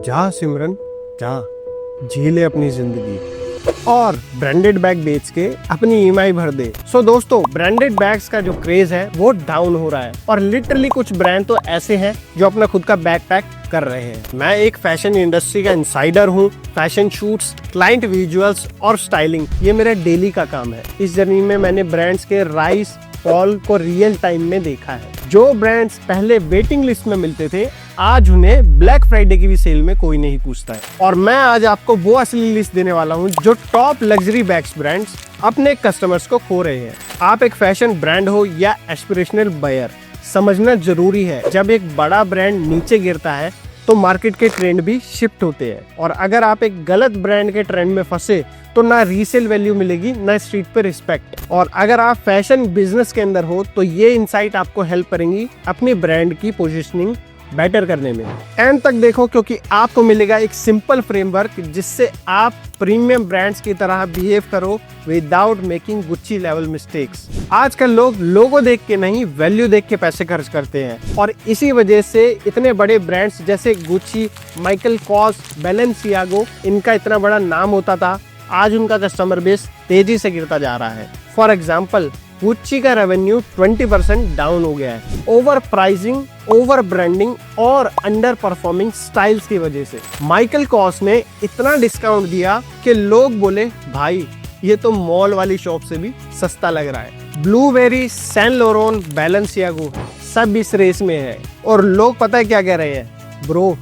जा सिमरन जा, जी ले अपनी जिंदगी और ब्रांडेड बैग बेच के अपनी ईएमआई भर दे। सो दोस्तों, ब्रांडेड बैग्स का जो क्रेज है वो डाउन हो रहा है और लिटरली कुछ ब्रांड तो ऐसे हैं जो अपना खुद का बैग पैक कर रहे हैं। मैं एक फैशन इंडस्ट्री का इंसाइडर हूँ। फैशन शूट्स, क्लाइंट विजुअल्स और स्टाइलिंग ये मेरा डेली का काम है। इस जर्नी में मैंने ब्रांड्स के राइज फॉल को रियल टाइम में देखा है। जो ब्रांड्स पहले वेटिंग लिस्ट में मिलते थे, आज उन्हें ब्लैक फ्राइडे की भी सेल में कोई नहीं पूछता है। और मैं आज आपको वो असली लिस्ट देने वाला हूँ जो टॉप लग्जरी बैग्स ब्रांड्स अपने कस्टमर्स को खो रहे हैं। आप एक फैशन ब्रांड हो या एस्पिरेशनल बायर, समझना जरूरी है जब एक बड़ा ब्रांड नीचे गिरता है तो मार्केट के ट्रेंड भी शिफ्ट होते हैं। और अगर आप एक गलत ब्रांड के ट्रेंड में फंसे तो ना रीसेल वैल्यू मिलेगी ना स्ट्रीट पे रिस्पेक्ट। और अगर आप फैशन बिजनेस के अंदर हो तो ये इनसाइट आपको हेल्प करेंगी अपनी ब्रांड की पोजीशनिंग बेटर करने में। एंड तक देखो क्योंकि आपको मिलेगा एक सिंपल फ्रेमवर्क जिससे आप प्रीमियम ब्रांड्स की तरह बिहेव करो without making Gucci level mistakes. आजकल लोग लोगो देख के नहीं, वैल्यू देख के पैसे खर्च करते हैं और इसी वजह से इतने बड़े ब्रांड्स जैसे गुच्ची, माइकल कॉर्स, बैलेंसियागो, इनका इतना बड़ा नाम होता था, आज उनका कस्टमर बेस तेजी से गिरता जा रहा है। फॉर एग्जाम्पल, गुच्ची का रेवेन्यू 20% डाउन हो गया है ओवर प्राइसिंग, ओवर ब्रांडिंग और अंडर परफॉर्मिंग स्टाइल्स की वजह से। माइकल कॉर्स ने इतना डिस्काउंट दिया कि लोग बोले भाई ये तो मॉल वाली शॉप से भी सस्ता लग रहा है। ब्लूबेरी, सैन लोरोन, बैलेंसियागो सब इस रेस में है और लोग पता है क्या कह रहे हैं, ब्रो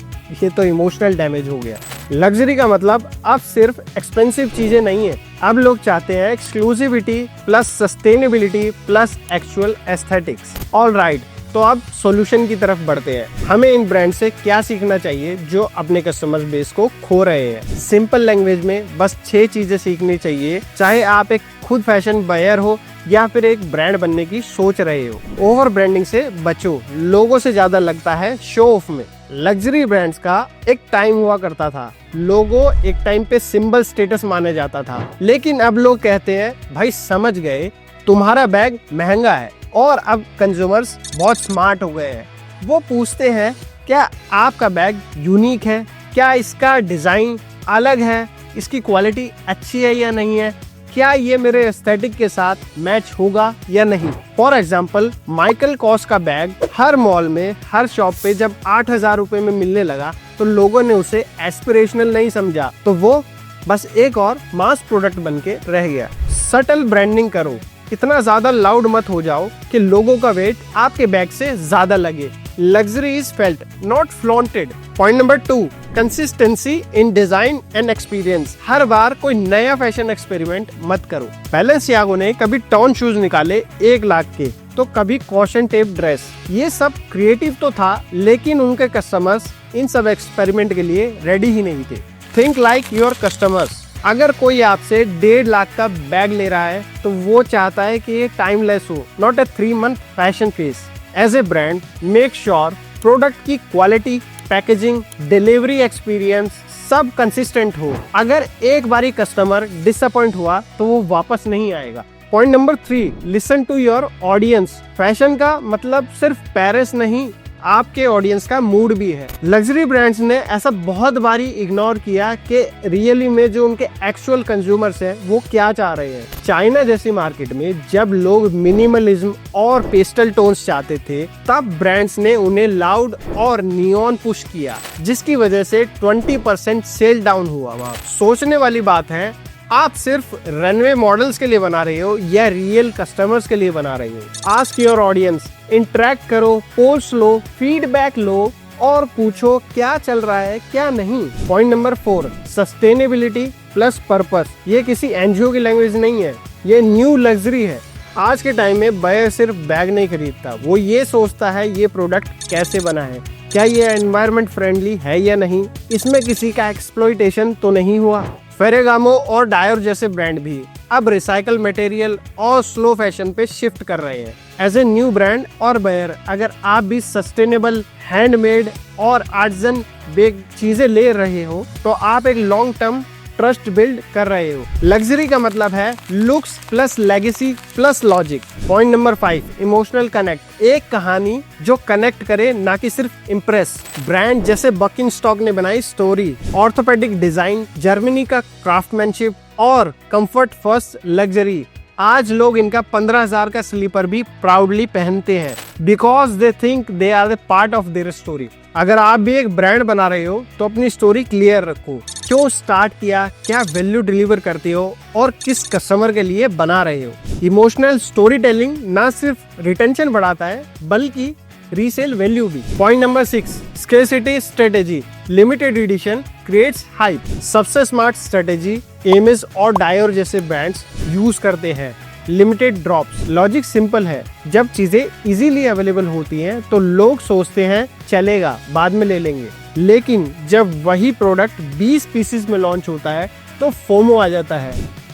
ये तो इमोशनल डैमेज हो गया। लग्जरी का मतलब अब सिर्फ एक्सपेंसिव चीजें नहीं है, अब लोग चाहते हैं exclusivity plus sustainability plus actual aesthetics. All right, तो अब सॉल्यूशन की तरफ बढ़ते हैं। हमें इन ब्रांड से क्या सीखना चाहिए जो अपने कस्टमर बेस को खो रहे हैं। सिंपल लैंग्वेज में बस 6 चीजें सीखनी चाहिए, चाहे आप एक खुद फैशन बायर हो या फिर एक ब्रांड बनने की सोच रहे हो। ओवर ब्रांडिंग से बचो, लोगों से ज्यादा लगता है शो ऑफ में। लग्जरी ब्रांड्स का एक टाइम हुआ करता था, लोगो एक टाइम पे सिंबल स्टेटस माना जाता था, लेकिन अब लोग कहते हैं भाई समझ गए तुम्हारा बैग महंगा है। और अब कंज्यूमर्स बहुत स्मार्ट हो गए हैं, वो पूछते हैं क्या आपका बैग यूनिक है, क्या इसका डिजाइन अलग है, इसकी क्वालिटी अच्छी है या नहीं है, क्या ये मेरे एस्थेटिक के साथ मैच होगा या नहीं। फॉर एग्जाम्पल, माइकल कॉर्स का बैग हर मॉल में, हर शॉप पे जब 8,000 रुपए में मिलने लगा तो लोगों ने उसे एस्पिरेशनल नहीं समझा, तो वो बस एक और मास प्रोडक्ट बन के रह गया। सटल ब्रांडिंग करो, इतना ज्यादा लाउड मत हो जाओ कि लोगों का वेट आपके बैग से ज्यादा लगे। Luxury is felt not flaunted. Point number 2, consistency in design and experience. हर बार कोई नया फैशन एक्सपेरिमेंट मत करो। बैलेंसियागो ने कभी टॉन शूज निकाले 1 लाख के, तो कभी कॉशन टेप ड्रेस। ये सब क्रिएटिव तो था, लेकिन उनके कस्टमर्स इन सब एक्सपेरिमेंट के लिए रेडी ही नहीं थे। Think like your customers. अगर कोई आपसे 1.5 लाख का बैग ले रहा है तो वो चाहता है कि ये टाइमलेस हो, not a 3 month fashion phase. As a brand, make sure product की क्वालिटी, पैकेजिंग, डिलीवरी एक्सपीरियंस सब कंसिस्टेंट हो। अगर एक बारी कस्टमर डिसअपॉइंट हुआ तो वो वापस नहीं आएगा। Point number 3, listen to your audience. Fashion का मतलब सिर्फ पेरिस नहीं, आपके ऑडियंस का मूड भी है। लग्जरी ब्रांड्स ने ऐसा बहुत बारी इग्नोर किया कि रियली में जो उनके एक्चुअल कंज्यूमर्स हैं वो क्या चाह रहे हैं। चाइना जैसी मार्केट में जब लोग मिनिमलिज्म और पेस्टल टोन्स चाहते थे, तब ब्रांड्स ने उन्हें लाउड और नियॉन पुश किया, जिसकी वजह से 20% सेल डाउन हुआ। वहाँ सोचने वाली बात है, आप सिर्फ रनवे मॉडल्स के लिए बना रहे हो या रियल कस्टमर्स के लिए बना रहे हो। आस्क योर ऑडियंस, इंटरेक्ट करो, पोल्स लो, फीडबैक लो और पूछो क्या चल रहा है क्या नहीं। Point number 4, sustainability plus purpose. ये किसी एनजीओ की लैंग्वेज नहीं है, ये न्यू लग्जरी है। आज के टाइम में बायर सिर्फ बैग नहीं खरीदता, वो ये सोचता है ये प्रोडक्ट कैसे बना है, क्या ये एनवायरनमेंट फ्रेंडली है या नहीं, इसमें किसी का एक्सप्लॉइटेशन तो नहीं हुआ। फेरेगामो और डायर जैसे ब्रांड भी अब रिसाइकल मटेरियल और स्लो फैशन पे शिफ्ट कर रहे हैं। एज ए न्यू ब्रांड और बायर, अगर आप भी सस्टेनेबल, हैंडमेड और आर्टिजन बेक चीजें ले रहे हो तो आप एक लॉन्ग टर्म ट्रस्ट बिल्ड कर रहे हो। लग्जरी का मतलब है looks plus legacy plus logic. Point number 5, emotional connect. एक कहानी जो कनेक्ट करे, ना कि सिर्फ इम्प्रेस। ब्रांड जैसे बर्किनस्टॉक ने बनाई स्टोरी, ऑर्थोपेडिक डिजाइन, जर्मनी का क्राफ्टमैनशिप और कंफर्ट फर्स्ट लग्जरी। आज लोग इनका 15,000 का स्लीपर भी प्राउडली पहनते हैं because they think they are the part of their story. अगर आप भी एक ब्रांड बना रहे हो तो अपनी स्टोरी क्लियर रखो। क्यों स्टार्ट किया, क्या वैल्यू डिलीवर करते हो और किस कस्टमर के लिए बना रहे हो। इमोशनल स्टोरी टेलिंग ना सिर्फ रिटेंशन बढ़ाता है बल्कि रीसेल वैल्यू भी। Point number 6, scarcity strategy. Limited edition creates hype. सबसे स्मार्ट स्ट्रेटेजी एमेज और डायोर जैसे ब्रांड्स यूज करते हैं। Limited drops. लॉजिक सिंपल है, जब चीजें इजीली अवेलेबल होती हैं तो लोग सोचते हैं चलेगा बाद में ले लेंगे, लेकिन जब वही प्रोडक्ट 20 पीसेस में लॉन्च होता है तो फोमो आ जाता है,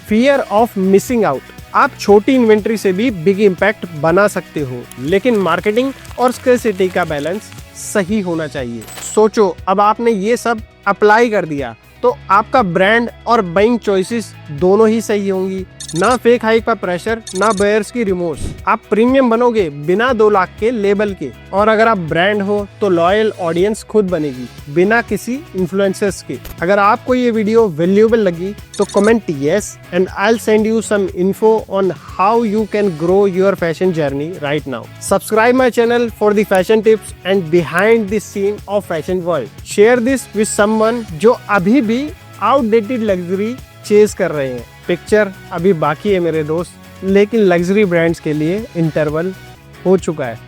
फियर ऑफ मिसिंग आउट। आप छोटी इन्वेंट्री से भी बिग इम्पैक्ट बना सकते हो, लेकिन मार्केटिंग और स्केर्सिटी का बैलेंस सही होना चाहिए। सोचो, अब आपने ये सब अप्लाई कर दिया तो आपका ब्रांड और बाइंग चॉइसेस दोनों ही सही होंगी। ना फेक हाइक पर प्रेशर, ना बायर्स की रिमोर्स। आप प्रीमियम बनोगे बिना 2 लाख के लेबल के, और अगर आप ब्रांड हो तो लॉयल ऑडियंस खुद बनेगी बिना किसी इन्फ्लुएंसर्स के। अगर आपको ये वीडियो वैल्यूएबल लगी तो comment yes and I will send you some info on how you can grow your fashion journey right now. Subscribe my channel for the fashion tips and behind the scene of fashion world. Share this with someone जो अभी भी outdated luxury chase कर रहे हैं। Picture अभी बाकी है मेरे दोस्त, लेकिन लग्जरी ब्रांड्स के लिए इंटरवल हो चुका है।